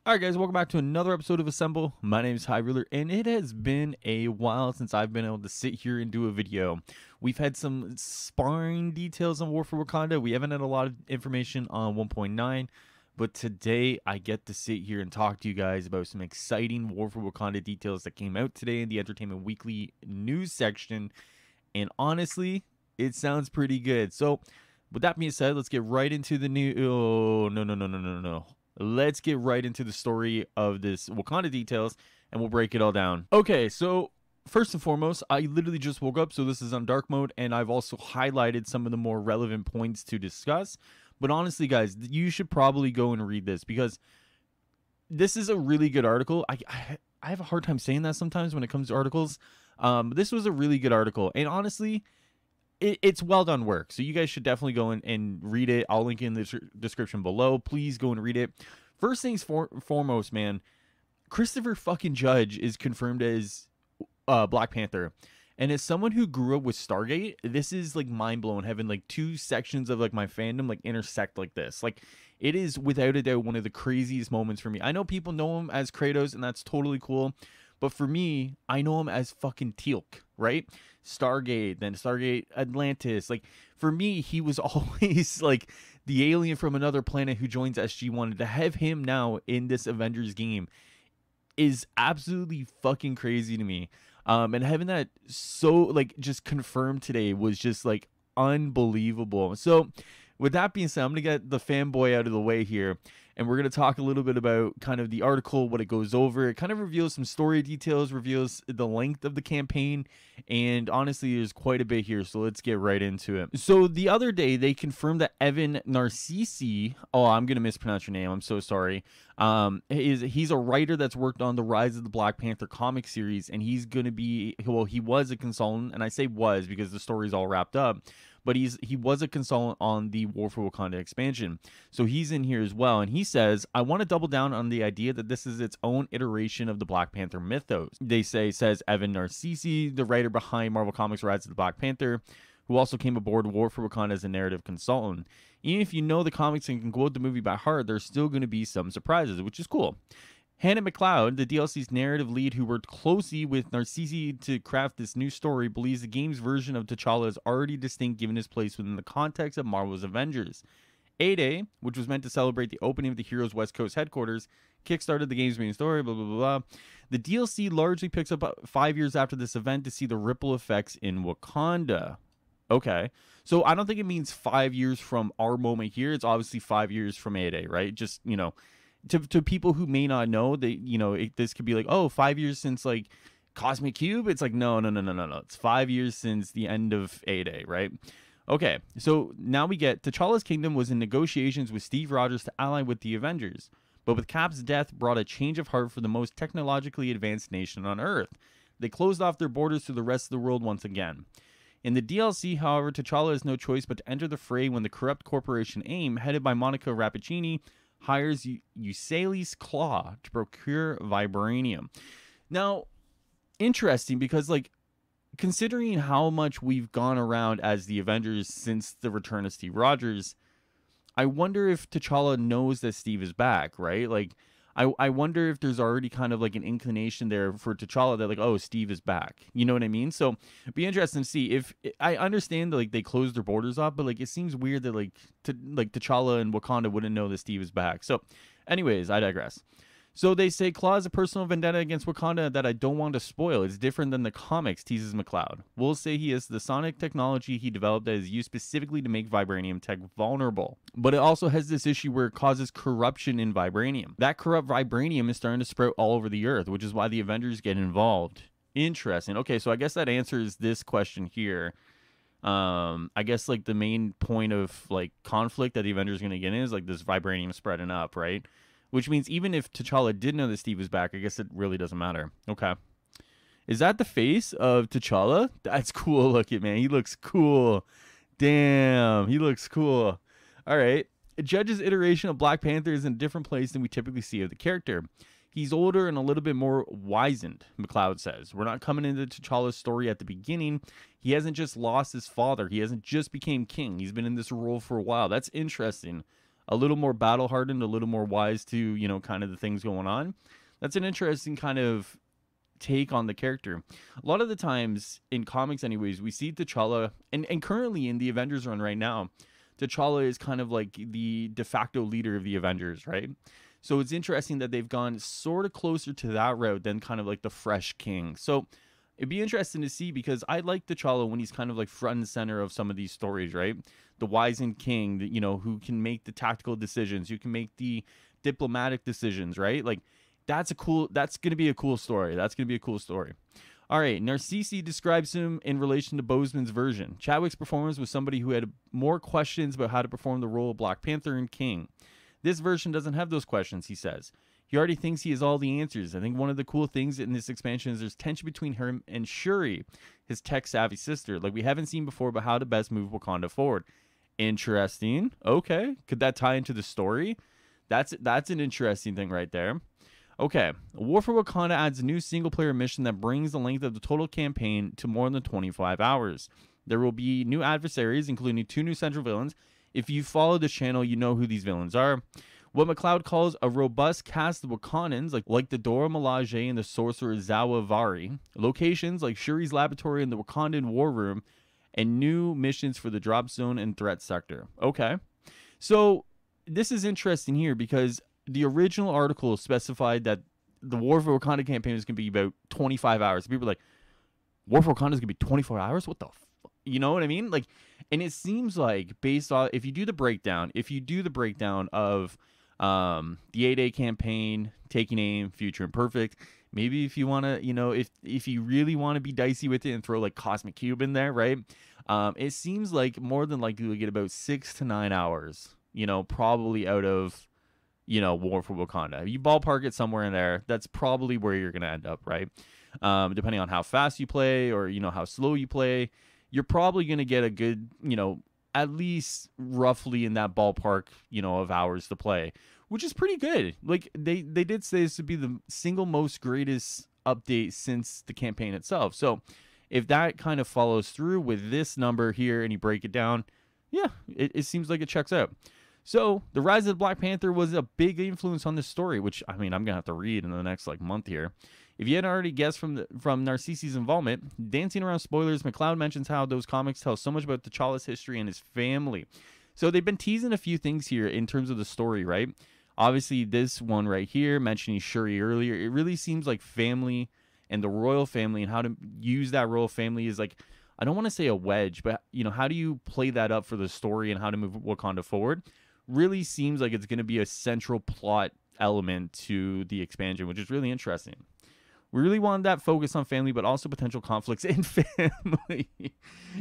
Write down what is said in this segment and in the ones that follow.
Alright guys, welcome back to another episode of Assemble. My name is High Ruler, and it has been a while since I've been able to sit here and do a video. We've had some sparring details on War for Wakanda. We haven't had a lot of information on 1.9, but today I get to sit here and talk to you guys about some exciting War for Wakanda details that came out today in the Entertainment Weekly news section, and honestly, it sounds pretty good. So, with that being said, let's get right into the new... Oh, no. Let's get right into the story of this Wakanda details, and we'll break it all down. Okay, so first and foremost, I literally just woke up, so this is on dark mode, and I've also highlighted some of the more relevant points to discuss. But honestly, guys, you should probably go and read this, because this is a really good article. I have a hard time saying that sometimes when it comes to articles. This was a really good article, and honestly, it's well done work, so you guys should definitely go and read it. I'll link in the description below. Please go and read it. First things foremost, man, Christopher fucking Judge is confirmed as Black Panther, and as someone who grew up with Stargate, this is like mind-blowing, having like two sections of like my fandom like intersect like this. Like, it is without a doubt one of the craziest moments for me. I know people know him as Kratos, and that's totally cool, but for me, I know him as fucking Teal'c, right? Stargate, then Stargate Atlantis. Like, for me, he was always like the alien from another planet who joins SG-1. To have him now in this Avengers game is absolutely fucking crazy to me. And having that so like just confirmed today was just like unbelievable. So with that being said, I'm gonna get the fanboy out of the way here, and we're going to talk a little bit about kind of the article, what it goes over. It kind of reveals some story details, reveals the length of the campaign, and honestly, there's quite a bit here, so let's get right into it. So the other day, they confirmed that Evan Narcisse, oh, I'm going to mispronounce your name, I'm so sorry, he's a writer that's worked on the Rise of the Black Panther comic series, and he's going to be, well, he was a consultant, and I say was because the story's all wrapped up, but he was a consultant on the War for Wakanda expansion. So he's in here as well, and he says, I want to double down on the idea that this is its own iteration of the Black Panther mythos. Says Evan Narcisse, the writer behind Marvel Comics' Rise of the Black Panther, who also came aboard War for Wakanda as a narrative consultant. Even if you know the comics and can quote the movie by heart, there's still going to be some surprises, which is cool. Hannah McLeod, the DLC's narrative lead who worked closely with Narcisse to craft this new story, believes the game's version of T'Challa is already distinct given his place within the context of Marvel's Avengers. A-Day, which was meant to celebrate the opening of the hero's West Coast headquarters, kickstarted the game's main story, blah, blah, blah, blah. The DLC largely picks up 5 years after this event to see the ripple effects in Wakanda. Okay, so I don't think it means 5 years from our moment here. It's obviously 5 years from A-Day, right? Just, you know, to people who may not know, they, you know, this could be like, oh, 5 years since like Cosmic Cube. It's like, no. It's 5 years since the end of A-Day, right? Okay, so now we get T'Challa's kingdom was in negotiations with Steve Rogers to ally with the Avengers, but with Cap's death brought a change of heart for the most technologically advanced nation on Earth. They closed off their borders to the rest of the world once again. In the DLC, however, T'Challa has no choice but to enter the fray when the corrupt corporation AIM, headed by Monica Rappaccini, hires Eusalis Claw to procure vibranium. Now, interesting, because like, considering how much we've gone around as the Avengers since the return of Steve Rogers, I wonder if T'Challa knows that Steve is back, right? Like, I wonder if there's already kind of like an inclination there for T'Challa that like, oh, Steve is back. You know what I mean? So it'd be interesting to see. If I understand that like they closed their borders off, but like it seems weird that like T'Challa and Wakanda wouldn't know that Steve is back. So anyways, I digress. So they say Claw has a personal vendetta against Wakanda that I don't want to spoil. It's different than the comics, teases McLeod. We'll say he has the sonic technology he developed that is used specifically to make vibranium tech vulnerable. But it also has this issue where it causes corruption in vibranium. That corrupt vibranium is starting to sprout all over the earth, which is why the Avengers get involved. Interesting. Okay, so I guess that answers this question here. I guess like the main point of like conflict that the Avengers are going to get in is like this vibranium spreading up, right? Which means even if T'Challa did know that Steve was back, I guess it really doesn't matter. Okay. Is that the face of T'Challa? That's cool looking, man. He looks cool. Damn, he looks cool. All right. Judge's iteration of Black Panther is in a different place than we typically see of the character. He's older and a little bit more wizened, McLeod says. We're not coming into T'Challa's story at the beginning. He hasn't just lost his father. He hasn't just became king. He's been in this role for a while. That's interesting. a little more battle hardened, a little more wise to, you know, kind of the things going on. That's an interesting kind of take on the character. A lot of the times in comics anyways, we see T'Challa, and currently in the Avengers run right now, T'Challa is kind of like the de facto leader of the Avengers, right? So it's interesting that they've gone sort of closer to that route than kind of like the fresh king. So it'd be interesting to see, because I like T'Challa when he's kind of like front and center of some of these stories, right? The wizened king, that, you know, who can make the tactical decisions, who can make the diplomatic decisions, right? Like, that's going to be a cool story. That's going to be a cool story. All right, Narcisi describes him in relation to Boseman's version. Chadwick's performance was somebody who had more questions about how to perform the role of Black Panther and King. This version doesn't have those questions, he says. He already thinks he has all the answers. I think one of the cool things in this expansion is there's tension between him and Shuri, his tech-savvy sister, like we haven't seen before, but how to best move Wakanda forward. Interesting. Okay. Could that tie into the story? That's an interesting thing right there. Okay, War for Wakanda adds a new single-player mission that brings the length of the total campaign to more than 25 hours. There will be new adversaries, including 2 new central villains. If you follow this channel, you know who these villains are. What McLeod calls a robust cast of Wakandans, like the Dora Milaje and the sorcerer Zawavari. Locations like Shuri's laboratory and the Wakandan War Room. And new missions for the Drop Zone and Threat Sector. Okay, so this is interesting here, because the original article specified that the War for Wakanda campaign is going to be about 25 hours. People are like, War for Wakanda is going to be 24 hours? What the fuck? You know what I mean? Like, and it seems like, based on, if you do the breakdown of the 8A campaign, Taking Aim, Future Imperfect, maybe if you want to, you know, if you really want to be dicey with it and throw like Cosmic Cube in there, right? It seems like more than likely we get about 6 to 9 hours, you know, probably out of, you know, War for Wakanda. You ballpark it somewhere in there, that's probably where you're going to end up, right? Depending on how fast you play, or, you know, how slow you play, you're probably going to get a good, you know, at least roughly in that ballpark, you know, of hours to play, which is pretty good. Like, they did say this would be the single most greatest update since the campaign itself. So if that kind of follows through with this number here and you break it down, yeah, it seems like it checks out. So the rise of the Black Panther was a big influence on this story, which, I mean, I'm going to have to read in the next like month here. If you hadn't already guessed from Narcisi's involvement, dancing around spoilers, McLeod mentions how those comics tell so much about T'Challa's history and his family. So they've been teasing a few things here in terms of the story, right? Obviously, this one right here, mentioning Shuri earlier, it really seems like family and the royal family and how to use that royal family is like, I don't want to say a wedge, but, you know, how do you play that up for the story and how to move Wakanda forward? Really seems like it's going to be a central plot element to the expansion, which is really interesting. We really want that focus on family, but also potential conflicts in family.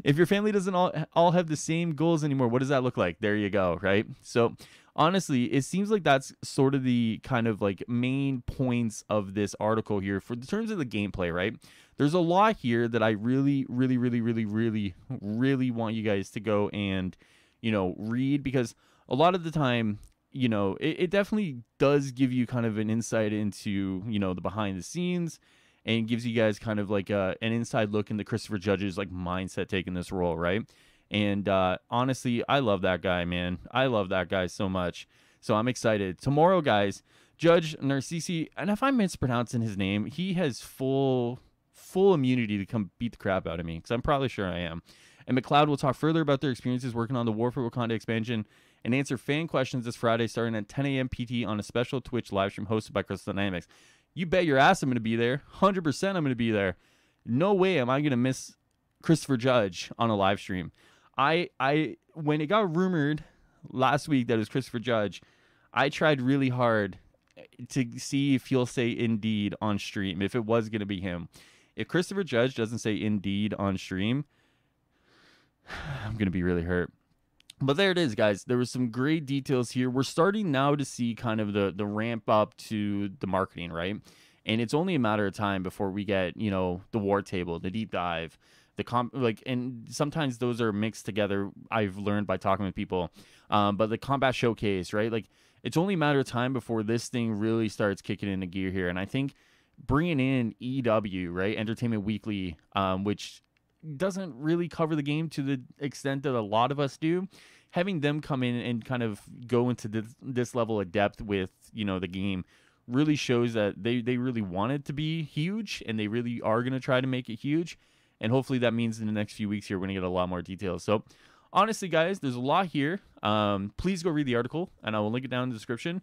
If your family doesn't all have the same goals anymore, what does that look like? There you go, right? So honestly, it seems like that's sort of the kind of like main points of this article here for the terms of the gameplay, right? There's a lot here that I really want you guys to go and, you know, read, because a lot of the time, you know, it definitely does give you kind of an insight into, you know, the behind the scenes, and gives you guys kind of like an inside look into Christopher Judge's like mindset taking this role, right? And honestly, I love that guy, man. I love that guy so much. So I'm excited. Tomorrow, guys, Judge Narcisi, and if I'm mispronouncing his name, he has full immunity to come beat the crap out of me, because I'm probably sure I am. And McLeod will talk further about their experiences working on the War for Wakanda expansion and answer fan questions this Friday starting at 10 a.m. PT on a special Twitch live stream hosted by Crystal Dynamics. You bet your ass I'm going to be there. 100% I'm going to be there. No way am I going to miss Christopher Judge on a live stream. When it got rumored last week that it was Christopher Judge, I tried really hard to see if he'll say indeed on stream, if it was going to be him. If Christopher Judge doesn't say indeed on stream, I'm going to be really hurt. But there it is, guys. There was some great details here. We're starting now to see kind of the ramp up to the marketing, right? And it's only a matter of time before we get, you know, the war table, the deep dive, and sometimes those are mixed together. I've learned by talking with people. But the combat showcase, right? Like, it's only a matter of time before this thing really starts kicking into gear here. And I think bringing in EW, right, Entertainment Weekly, which doesn't really cover the game to the extent that a lot of us do, having them come in and kind of go into this level of depth with, the game really shows that they really want it to be huge, and they really are going to try to make it huge. And hopefully that means in the next few weeks here, we're going to get a lot more details. So honestly, guys, there's a lot here. Please go read the article, and I will link it down in the description.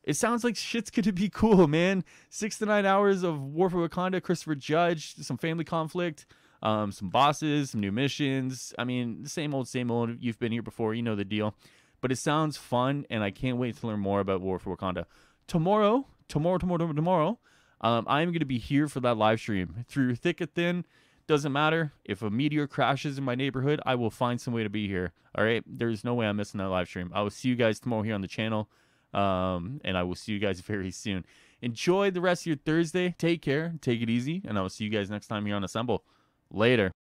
It sounds like shit's going to be cool, man. 6 to 9 hours of War for Wakanda, Christopher Judge, some family conflict, some bosses, some new missions. I mean, same old, same old. You've been here before. You know the deal. But it sounds fun, and I can't wait to learn more about War for Wakanda. Tomorrow, I'm going to be here for that live stream. Through thick and thin, doesn't matter. If a meteor crashes in my neighborhood, I will find some way to be here. All right? There's no way I'm missing that live stream. I will see you guys tomorrow here on the channel, and I will see you guys very soon. Enjoy the rest of your Thursday. Take care. Take it easy, and I will see you guys next time here on Assemble. Later.